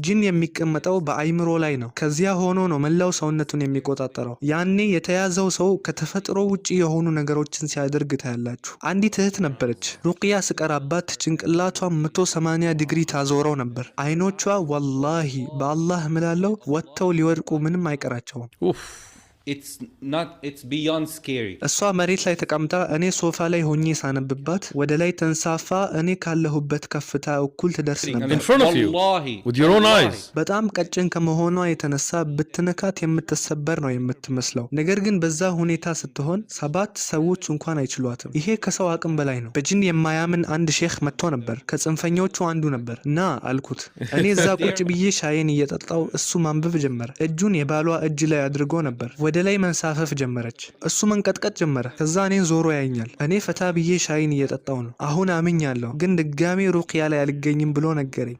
ጂን የሚቀመጠው በአይምሮ ላይ ነው። ከዚያ ሆኖ ነው መላው ሰውነቱን የሚቆጣጠረው። ያኔ የተያዘው ሰው ከተፈጥሮ ውጪ የሆኑ ነገሮችን ሲያደርግ ታያላችሁ። አንዲት እህት ነበረች። ሩቅያ ስቀራባት ጭንቅላቷን 180 ዲግሪ ታዞረው ነበር። አይኖቿ ወላሂ በአላህ እምላለው ወጥተው ሊወድቁ ምንም አይቀራቸውም። It's beyond scary. እሷ መሬት ላይ ተቀምጣ እኔ ሶፋ ላይ ሆኜ ሳነብባት ወደ ላይ ተንሳፋ እኔ ካለሁበት ከፍታ እኩል ትደርስ ነበር። In front of you, with your own eyes. በጣም ቀጭን ከመሆኗ የተነሳ ብትነካት የምትሰበር ነው የምትመስለው። ነገር ግን በዛ ሁኔታ ስትሆን 7 ሰዎች እንኳን አይችሏትም። ይሄ ከሰው አቅም በላይ ነው። በጂን የማያምን አንድ ሼክ መጥቶ ነበር። ከጽንፈኞቹ አንዱ ነበር። ና አልኩት። እኔ እዛ ቁጭ ብዬ ሻይን እየጠጣው እሱ ማንበብ ጀመረ። እጁን የባሏ እጅ ላይ አድርጎ ነበር። ወደ ላይ መንሳፈፍ ጀመረች። እሱ መንቀጥቀጥ ጀመረ። ከዛ እኔን ዞሮ ያየኛል። እኔ ፈታ ብዬ ሻይን እየጠጣው ነው። አሁን አምኛለሁ፣ ግን ድጋሚ ሩቅያ ላይ አልገኝም ብሎ ነገረኝ።